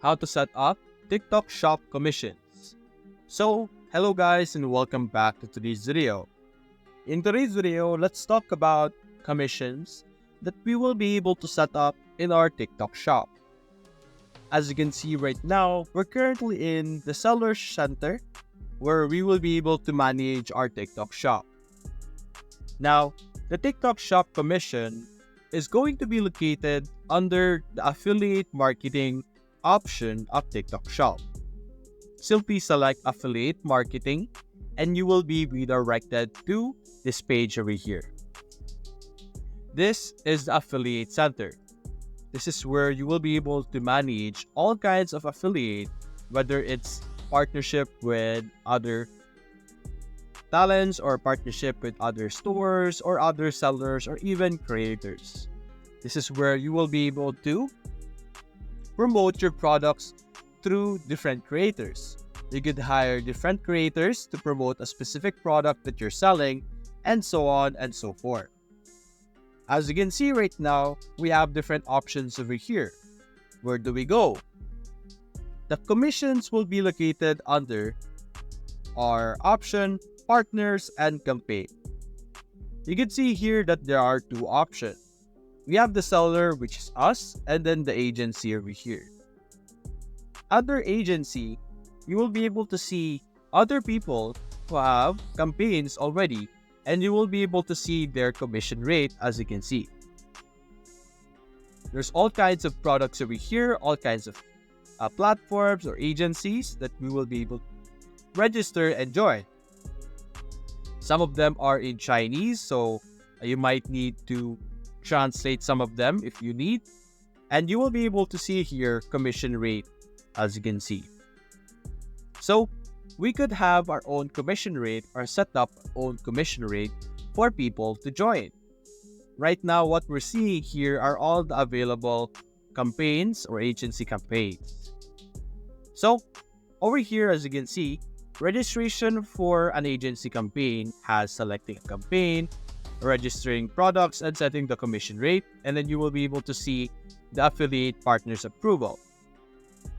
how to set up TikTok Shop commissions. So, hello guys and welcome back to today's video. In today's video, let's talk about commissions that we will be able to set up in our TikTok Shop. As you can see right now, we're currently in the Seller Center where we will be able to manage our TikTok Shop. Now, the TikTok Shop commission is going to be located under the affiliate marketing option of TikTok Shop. Simply select affiliate marketing and you will be redirected to this page over here. This is the affiliate center. This is where you will be able to manage all kinds of affiliate, whether it's partnership with other talents or partnership with other stores or other sellers or even creators. This is where you will be able to promote your products through different creators. You could hire different creators to promote a specific product that you're selling, and so on and so forth. As you can see right now, we have different options over here. Where do we go? The commissions will be located under our option, partners, and campaign. You can see here that there are two options. We have the seller, which is us, and then the agency over here. Under agency, you will be able to see other people who have campaigns already, and you will be able to see their commission rate, as you can see. There's all kinds of products over here, all kinds of platforms or agencies that we will be able to register and join. Some of them are in Chinese, so you might need to translate some of them if you need. And you will be able to see here commission rate, as you can see. So we could have our own commission rate or set up our own commission rate for people to join. Right now, what we're seeing here are all the available campaigns or agency campaigns. So over here, as you can see, registration for an agency campaign has selecting a campaign, registering products, and setting the commission rate, and then you will be able to see the affiliate partners approval.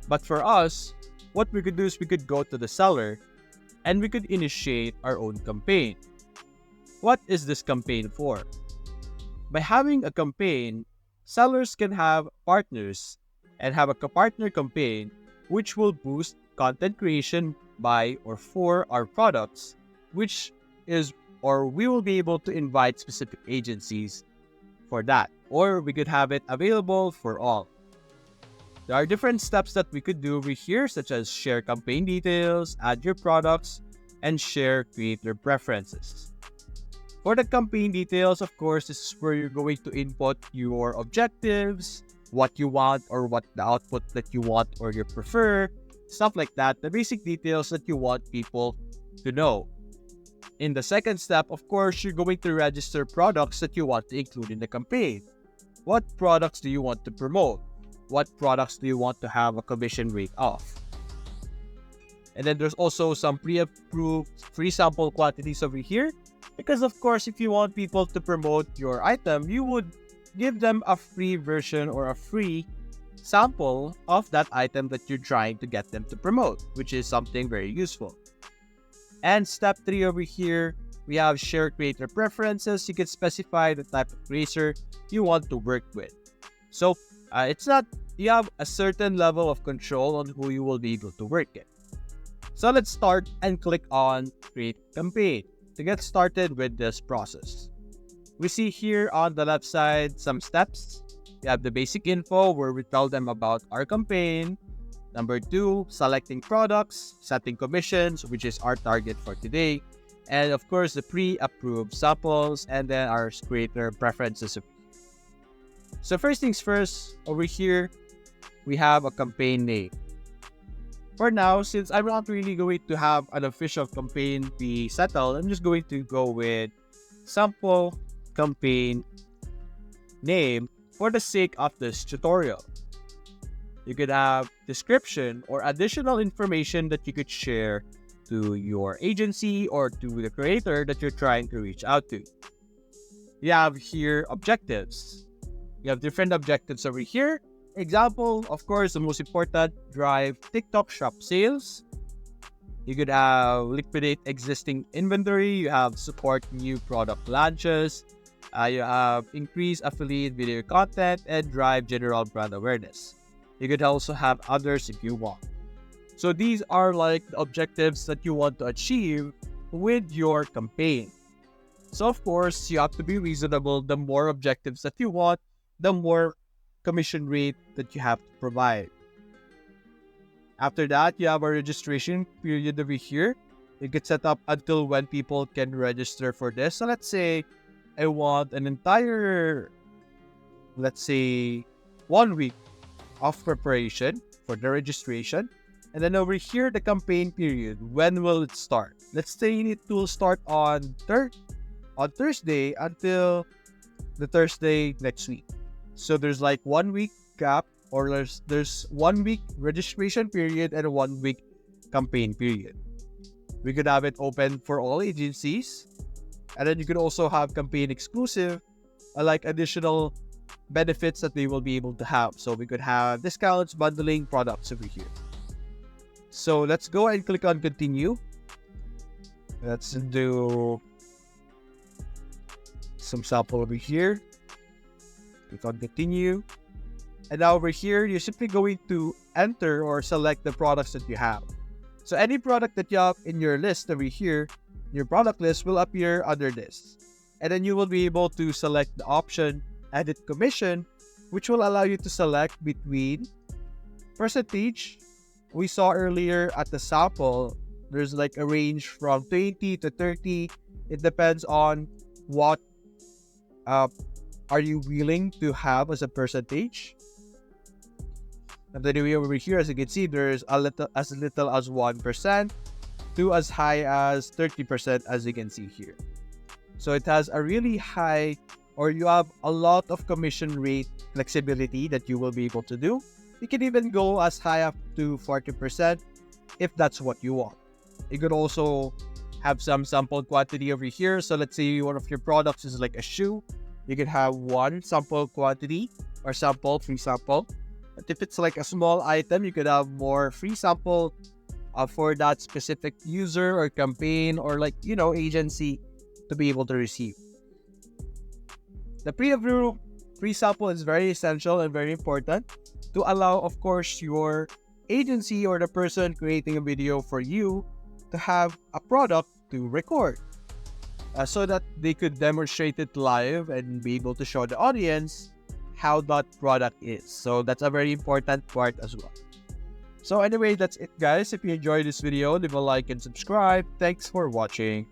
But for us, what we could do is we could go to the seller and we could initiate our own campaign. What is this campaign for? By having a campaign, sellers can have partners and have a partner campaign which will boost content creation by or for our products, which is or we will be able to invite specific agencies for that, or we could have it available for all. There are different steps that we could do over here, such as share campaign details, add your products, and share creator preferences. For the campaign details, of course, this is where you're going to input your objectives, what you want or what the output that you want or you prefer, stuff like that, the basic details that you want people to know. In the second step, of course, you're going to register products that you want to include in the campaign. What products do you want to promote? What products do you want to have a commission rate of? And then there's also some pre-approved free sample quantities over here. Because of course, if you want people to promote your item, you would give them a free version or a free sample of that item that you're trying to get them to promote, which is something very useful. And step 3 over here, we have share creator preferences. You can specify the type of creator you want to work with. So it's not, you have a certain level of control on who you will be able to work with. So let's start and click on create campaign to get started with this process. We see here on the left side some steps. We have the basic info where we tell them about our campaign. Number 2, selecting products, setting commissions, which is our target for today. And of course, the pre-approved samples, and then our creator preferences. So first things first, over here, we have a campaign name. For now, since I'm not really going to have an official campaign be settled, I'm just going to go with sample campaign name for the sake of this tutorial. You could have description or additional information that you could share to your agency or to the creator that you're trying to reach out to. You have here objectives. You have different objectives over here. Example, of course, the most important, drive TikTok shop sales. You could have liquidate existing inventory. You have support new product launches. You have increase affiliate video content and drive general brand awareness. You could also have others if you want. So these are like the objectives that you want to achieve with your campaign. So of course, you have to be reasonable. The more objectives that you want, the more commission rate that you have to provide. After that, you have a registration period over here. You can set up until when people can register for this. So let's say I want an entire, let's say, 1 week of preparation for the registration. And then over here, the campaign period. When will it start? Let's say it will start on Thursday until the Thursday next week. So there's like 1 week gap, or there's 1 week registration period and a 1 week campaign period. We could have it open for all agencies, and then you could also have campaign exclusive, like additional benefits that they will be able to have. So we could have discounts, bundling products over here. So let's go and click on continue. Let's do some sample over here. Click on continue. And now over here, you're simply going to enter or select the products that you have. So any product that you have in your list over here, your product list will appear under this. And then you will be able to select the option edit commission, which will allow you to select between percentage. We saw earlier at the sample, there's like a range from 20 to 30. It depends on what are you willing to have as a percentage. And then over here, as you can see, there's as little as 1% to as high as 30%, as you can see here. So it has a really high, or you have a lot of commission rate flexibility that you will be able to do. You can even go as high up to 40% if that's what you want. You could also have some sample quantity over here. So let's say one of your products is like a shoe. You can have one sample quantity or free sample. But if it's like a small item, you could have more free sample for that specific user or campaign or agency to be able to receive. The preview free sample is very essential and very important to allow, of course, your agency or the person creating a video for you to have a product to record so that they could demonstrate it live and be able to show the audience how that product is. So that's a very important part as well. So anyway, that's it, guys. If you enjoyed this video, leave a like and subscribe. Thanks for watching.